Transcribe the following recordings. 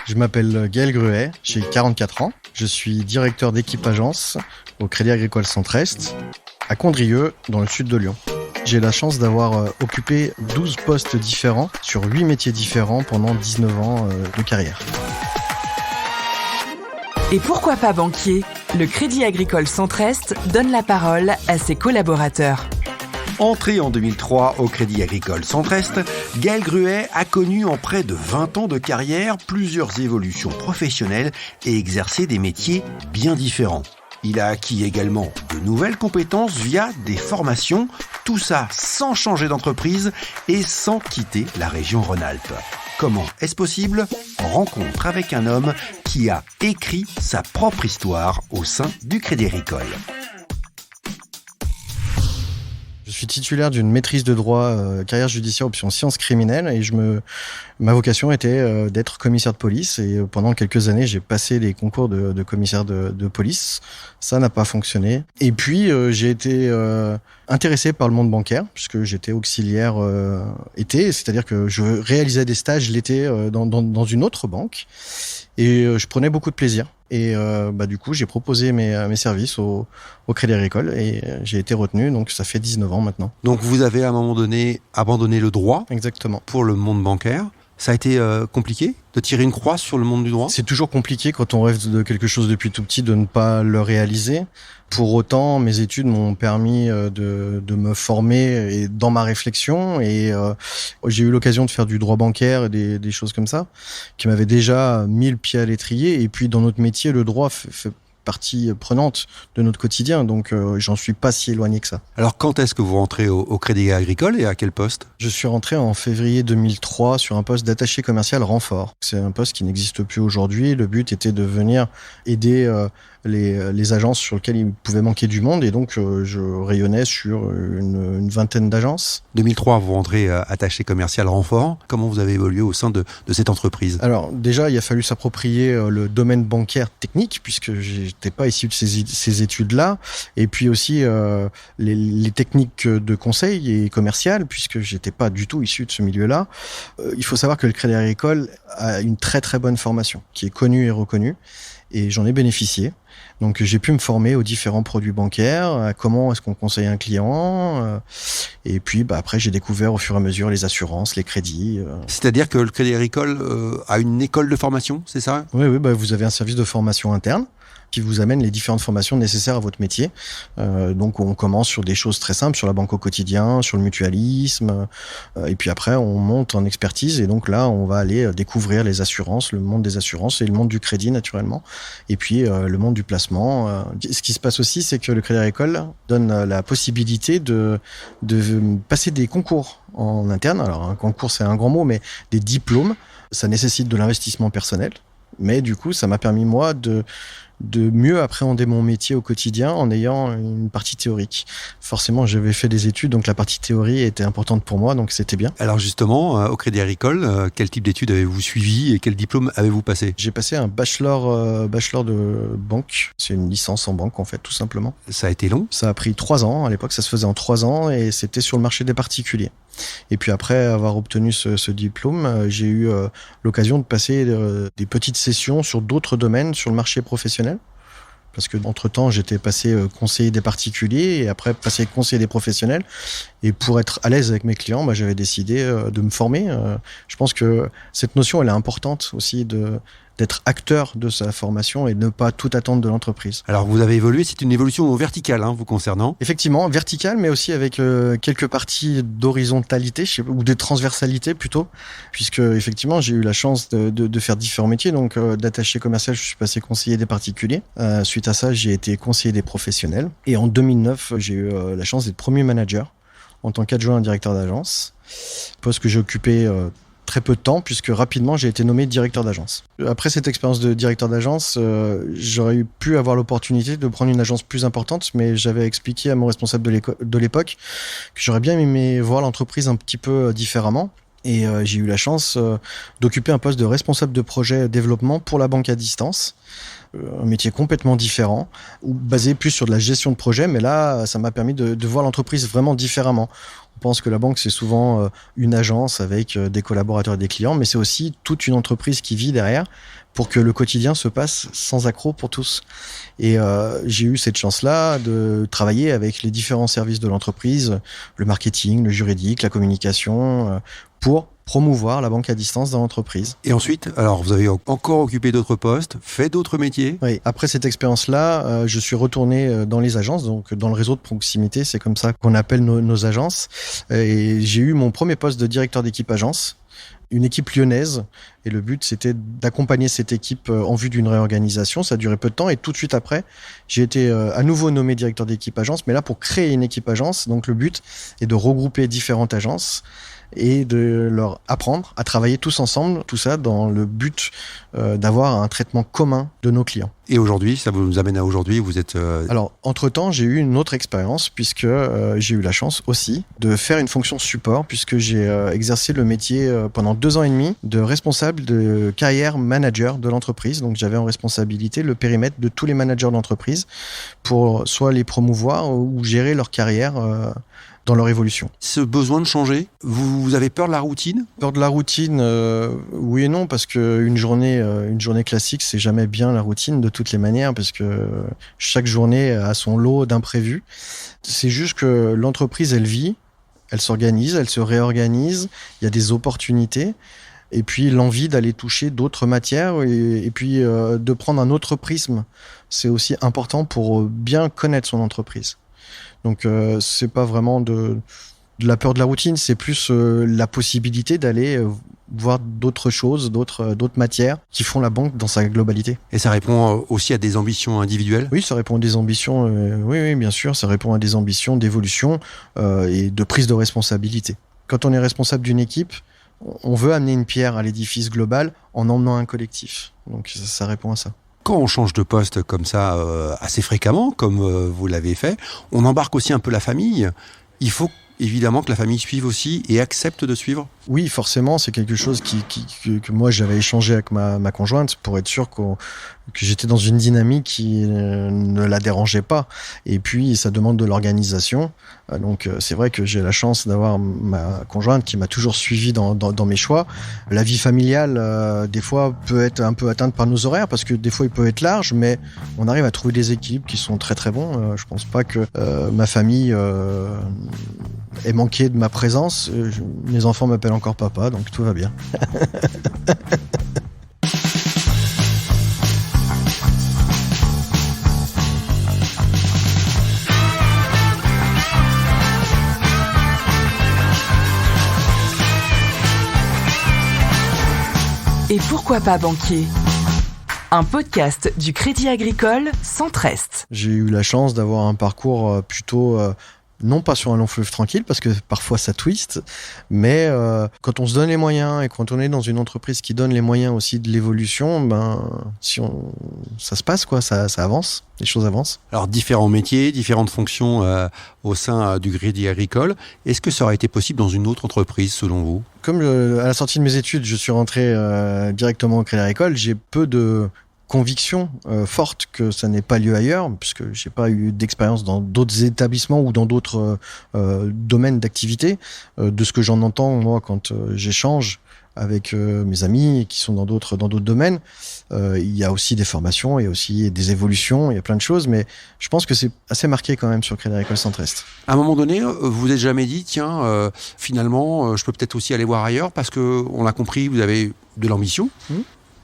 Je m'appelle Gaël Gruet, j'ai 44 ans. Je suis directeur d'équipe agence au Crédit Agricole Centre-Est, à Condrieu, dans le sud de Lyon. J'ai la chance d'avoir occupé 12 postes différents sur 8 métiers différents pendant 19 ans de carrière. Et pourquoi pas banquier ? Le Crédit Agricole Centre-Est donne la parole à ses collaborateurs. Entré en 2003 au Crédit Agricole Centre-Est, Gaël Gruet a connu en près de 20 ans de carrière plusieurs évolutions professionnelles et exercé des métiers bien différents. Il a acquis également de nouvelles compétences via des formations, tout ça sans changer d'entreprise et sans quitter la région Rhône-Alpes. Comment est-ce possible ? Rencontre avec un homme qui a écrit sa propre histoire au sein du Crédit Agricole. Je suis titulaire d'une maîtrise de droit carrière judiciaire option sciences criminelles et ma vocation était d'être commissaire de police et pendant quelques années j'ai passé les concours de commissaire de police. Ça n'a pas fonctionné. Et puis j'ai été intéressé par le monde bancaire puisque j'étais auxiliaire été, c'est-à-dire que je réalisais des stages l'été dans une autre banque et je prenais beaucoup de plaisir. Et du coup, j'ai proposé mes services au Crédit Agricole et j'ai été retenu, donc ça fait 19 ans maintenant. Donc vous avez à un moment donné abandonné le droit. Exactement. Pour le monde bancaire. Ça a été compliqué de tirer une croix sur le monde du droit ? C'est toujours compliqué quand on rêve de quelque chose depuis tout petit de ne pas le réaliser. Pour autant, mes études m'ont permis de me former et dans ma réflexion et j'ai eu l'occasion de faire du droit bancaire et des choses comme ça qui m'avaient déjà mis le pied à l'étrier. Et puis dans notre métier, le droit fait partie prenante de notre quotidien, donc j'en suis pas si éloigné que ça. Alors quand est-ce que vous rentrez au Crédit Agricole et à quel poste ? Je suis rentré en février 2003 sur un poste d'attaché commercial renfort. C'est un poste qui n'existe plus aujourd'hui. Le but était de venir aider les agences sur lesquelles il pouvait manquer du monde et donc je rayonnais sur une vingtaine d'agences. 2003, vous rentrez attaché commercial renfort. Comment vous avez évolué au sein de cette entreprise ? Alors déjà, il a fallu s'approprier le domaine bancaire technique puisque j'étais pas issu de ces études-là et puis aussi les techniques de conseil et commercial puisque j'étais pas du tout issu de ce milieu-là. Il faut savoir que le Crédit Agricole a une très très bonne formation qui est connue et reconnue et j'en ai bénéficié. Donc j'ai pu me former aux différents produits bancaires, à comment est-ce qu'on conseille un client, et puis après j'ai découvert au fur et à mesure les assurances, les crédits. C'est-à-dire que le Crédit Agricole a une école de formation, c'est ça ? Oui, vous avez un service de formation interne qui vous amène les différentes formations nécessaires à votre métier. Donc on commence sur des choses très simples, sur la banque au quotidien, sur le mutualisme, et puis après on monte en expertise et donc là on va aller découvrir les assurances, le monde des assurances et le monde du crédit naturellement, et puis le monde du placement. Ce qui se passe aussi, c'est que le Crédit Agricole donne la possibilité de passer des concours en interne. Alors un concours c'est un grand mot, mais des diplômes, ça nécessite de l'investissement personnel. Mais du coup, ça m'a permis, moi, de mieux appréhender mon métier au quotidien en ayant une partie théorique. Forcément, j'avais fait des études, donc la partie théorie était importante pour moi, donc c'était bien. Alors justement, au Crédit Agricole, quel type d'études avez-vous suivi et quel diplôme avez-vous passé ? J'ai passé un bachelor de banque. C'est une licence en banque, en fait, tout simplement. Ça a été long ? Ça a pris 3 ans. À l'époque, ça se faisait en 3 ans et c'était sur le marché des particuliers. Et puis après avoir obtenu ce diplôme, j'ai eu l'occasion de passer des petites sessions sur d'autres domaines sur le marché professionnel. Parce que entre-temps, j'étais passé conseiller des particuliers et après passé conseiller des professionnels. Et pour être à l'aise avec mes clients, j'avais décidé de me former. Je pense que cette notion, elle est importante aussi d'être acteur de sa formation et de ne pas tout attendre de l'entreprise. Alors vous avez évolué, c'est une évolution verticale vous concernant ? Effectivement, verticale, mais aussi avec quelques parties d'horizontalité ou de transversalité plutôt, puisque effectivement j'ai eu la chance de faire différents métiers. Donc d'attaché commercial, je suis passé conseiller des particuliers. Suite à ça, j'ai été conseiller des professionnels. Et en 2009, j'ai eu la chance d'être premier manager en tant qu'adjoint directeur d'agence, poste que j'ai occupé très peu de temps, puisque rapidement j'ai été nommé directeur d'agence. Après cette expérience de directeur d'agence, j'aurais pu avoir l'opportunité de prendre une agence plus importante, mais j'avais expliqué à mon responsable de l'époque que j'aurais bien aimé voir l'entreprise un petit peu différemment. Et j'ai eu la chance d'occuper un poste de responsable de projet développement pour la banque à distance. Un métier complètement différent, basé plus sur de la gestion de projet, mais là, ça m'a permis de voir l'entreprise vraiment différemment. On pense que la banque, c'est souvent une agence avec des collaborateurs et des clients, mais c'est aussi toute une entreprise qui vit derrière pour que le quotidien se passe sans accroc pour tous. Et j'ai eu cette chance-là de travailler avec les différents services de l'entreprise, le marketing, le juridique, la communication, pour promouvoir la banque à distance dans l'entreprise. Et ensuite, alors vous avez encore occupé d'autres postes, fait d'autres métiers? Oui, après cette expérience-là, je suis retourné dans les agences, donc dans le réseau de proximité, c'est comme ça qu'on appelle nos agences. Et j'ai eu mon premier poste de directeur d'équipe agence, une équipe lyonnaise, et le but c'était d'accompagner cette équipe en vue d'une réorganisation. Ça a duré peu de temps et tout de suite après, j'ai été à nouveau nommé directeur d'équipe agence, mais là pour créer une équipe agence. Donc le but est de regrouper différentes agences et de leur apprendre à travailler tous ensemble, tout ça dans le but d'avoir un traitement commun de nos clients. Et aujourd'hui, ça vous nous amène à aujourd'hui, vous êtes... Alors, entre-temps, j'ai eu une autre expérience puisque j'ai eu la chance aussi de faire une fonction support puisque j'ai exercé le métier pendant 2 ans et demi de responsable de carrière manager de l'entreprise. Donc, j'avais en responsabilité le périmètre de tous les managers de l'entreprise pour soit les promouvoir ou gérer leur carrière dans leur évolution. Ce besoin de changer, vous avez peur de la routine? Peur de la routine, oui et non, parce que une journée classique, c'est jamais bien la routine de toutes les manières, parce que chaque journée a son lot d'imprévus. C'est juste que l'entreprise, elle vit, elle s'organise, elle se réorganise, il y a des opportunités, et puis l'envie d'aller toucher d'autres matières, et puis de prendre un autre prisme. C'est aussi important pour bien connaître son entreprise. Donc c'est pas vraiment de la peur de la routine, c'est plus la possibilité d'aller voir d'autres choses, d'autres matières qui font la banque dans sa globalité. Et ça répond aussi à des ambitions individuelles? Oui, ça répond à des ambitions, oui, bien sûr, ça répond à des ambitions d'évolution et de prise de responsabilité. Quand on est responsable d'une équipe, on veut amener une pierre à l'édifice global en emmenant un collectif. Donc ça répond à ça. Quand on change de poste comme ça assez fréquemment, comme vous l'avez fait, on embarque aussi un peu la famille. Il faut évidemment que la famille suive aussi et accepte de suivre. Oui, forcément, c'est quelque chose que moi j'avais échangé avec ma conjointe pour être sûr que j'étais dans une dynamique qui ne la dérangeait pas. Et puis ça demande de l'organisation. Donc c'est vrai que j'ai la chance d'avoir ma conjointe qui m'a toujours suivi dans mes choix. La vie familiale, des fois, peut être un peu atteinte par nos horaires parce que des fois il peut être large, mais on arrive à trouver des équilibres qui sont très très bons. Je pense pas que ma famille ait manqué de ma présence. Mes enfants m'appellent encore papa, donc tout va bien. Et pourquoi pas banquier? Un podcast du Crédit Agricole Centre-Est. J'ai eu la chance d'avoir un parcours plutôt... non pas sur un long fleuve tranquille, parce que parfois ça twiste, mais quand on se donne les moyens et quand on est dans une entreprise qui donne les moyens aussi de l'évolution, ça se passe, quoi, ça avance, les choses avancent. Alors différents métiers, différentes fonctions au sein du Crédit Agricole. Est-ce que ça aurait été possible dans une autre entreprise selon vous? Comme à la sortie de mes études, je suis rentré directement au Crédit Agricole, j'ai peu de conviction forte que ça n'ait pas lieu ailleurs, puisque j'ai pas eu d'expérience dans d'autres établissements ou dans d'autres domaines d'activité. De ce que j'en entends, moi, quand j'échange avec mes amis qui sont dans d'autres domaines, il y a aussi des formations, il y a aussi des évolutions, il y a plein de choses, mais je pense que c'est assez marqué quand même sur Crédit Agricole Centre-Est. À un moment donné, vous n'êtes jamais dit, tiens, finalement, je peux peut-être aussi aller voir ailleurs, parce que on a compris, vous avez de l'ambition.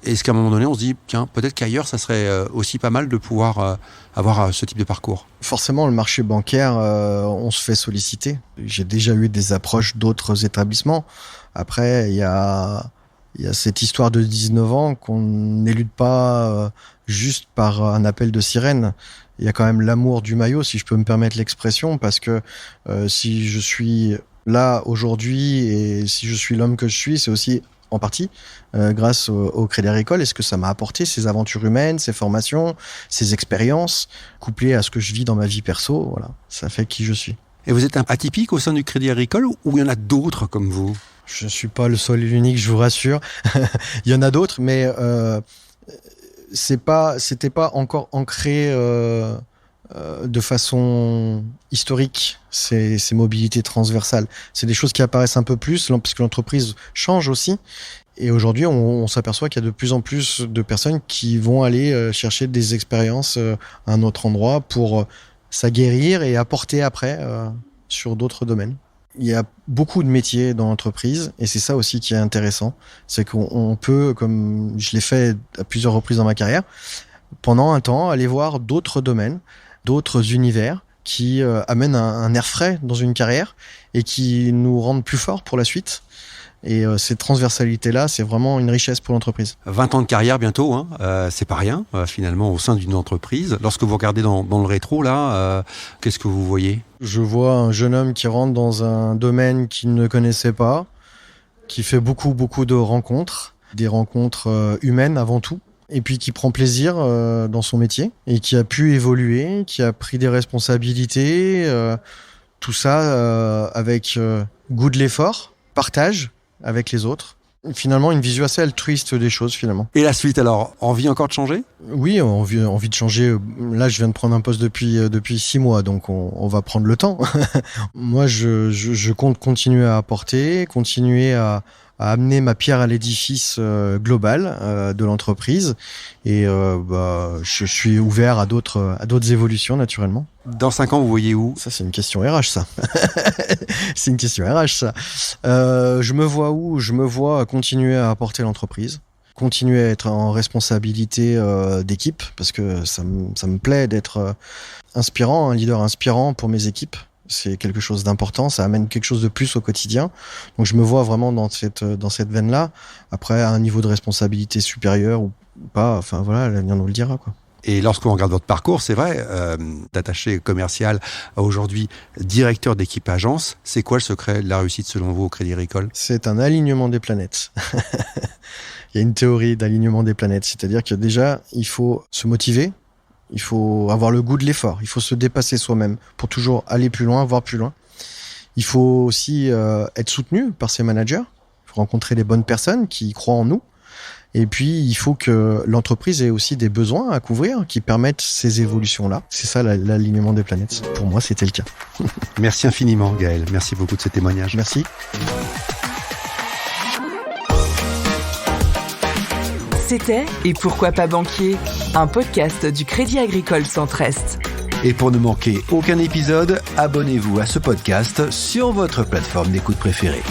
Est-ce qu'à un moment donné, on se dit, tiens, peut-être qu'ailleurs, ça serait aussi pas mal de pouvoir avoir ce type de parcours? Forcément, le marché bancaire, on se fait solliciter. J'ai déjà eu des approches d'autres établissements. Après, il y a cette histoire de 19 ans qu'on n'élude pas juste par un appel de sirène. Il y a quand même l'amour du maillot, si je peux me permettre l'expression, parce que si je suis là aujourd'hui et si je suis l'homme que je suis, c'est aussi en partie grâce au Crédit Agricole. Est-ce que ça m'a apporté ces aventures humaines, ces formations, ces expériences, couplées à ce que je vis dans ma vie perso, voilà, ça fait qui je suis. Et vous êtes atypique au sein du Crédit Agricole ou il y en a d'autres comme vous? Je suis pas le seul et l'unique, je vous rassure. Il y en a d'autres, mais c'était pas encore ancré de façon historique ces mobilités transversales. C'est des choses qui apparaissent un peu plus parce que l'entreprise change aussi. Et aujourd'hui, on s'aperçoit qu'il y a de plus en plus de personnes qui vont aller chercher des expériences à un autre endroit pour s'aguerrir et apporter après sur d'autres domaines. Il y a beaucoup de métiers dans l'entreprise et c'est ça aussi qui est intéressant. C'est qu'on peut, comme je l'ai fait à plusieurs reprises dans ma carrière, pendant un temps, aller voir d'autres domaines, d'autres univers qui amènent un air frais dans une carrière et qui nous rendent plus forts pour la suite. Et cette transversalité-là, c'est vraiment une richesse pour l'entreprise. 20 ans de carrière bientôt, hein, c'est pas rien finalement au sein d'une entreprise. Lorsque vous regardez dans le rétro, là, qu'est-ce que vous voyez ? Je vois un jeune homme qui rentre dans un domaine qu'il ne connaissait pas, qui fait beaucoup de rencontres, des rencontres humaines avant tout, et puis qui prend plaisir dans son métier, et qui a pu évoluer, qui a pris des responsabilités, tout ça avec goût de l'effort, partage avec les autres. Finalement, une vision assez altruiste des choses, finalement. Et la suite, alors, envie encore de changer ? Oui, envie de changer. Là, je viens de prendre un poste depuis 6 mois, donc on va prendre le temps. Moi, je compte continuer à apporter, continuer à amener ma pierre à l'édifice global de l'entreprise. Et je suis ouvert à d'autres évolutions, naturellement. Dans 5 ans, vous voyez où ? Ça, c'est une question RH, ça. C'est une question RH, ça. Je me vois où ? Je me vois continuer à apporter l'entreprise, continuer à être en responsabilité d'équipe, parce que ça me plaît d'être inspirant, un leader inspirant pour mes équipes. C'est quelque chose d'important, ça amène quelque chose de plus au quotidien. Donc je me vois vraiment dans cette veine-là. Après, à un niveau de responsabilité supérieur ou pas, enfin voilà, l'avenir nous le dira, quoi. Et lorsqu'on regarde votre parcours, c'est vrai, d'attaché commercial à aujourd'hui directeur d'équipe agence, c'est quoi le secret de la réussite selon vous au Crédit Agricole ? C'est un alignement des planètes. Il y a une théorie d'alignement des planètes, c'est-à-dire que déjà, il faut se motiver, il faut avoir le goût de l'effort, il faut se dépasser soi-même pour toujours aller plus loin, voir plus loin. Il faut aussi être soutenu par ses managers, il faut rencontrer les bonnes personnes qui croient en nous. Et puis, il faut que l'entreprise ait aussi des besoins à couvrir qui permettent ces évolutions-là. C'est ça l'alignement des planètes. Pour moi, c'était le cas. Merci infiniment, Gaël. Merci beaucoup de ces témoignages. Merci. C'était Et pourquoi pas banquier ? Un podcast du Crédit Agricole Centre-Est. Et pour ne manquer aucun épisode, abonnez-vous à ce podcast sur votre plateforme d'écoute préférée.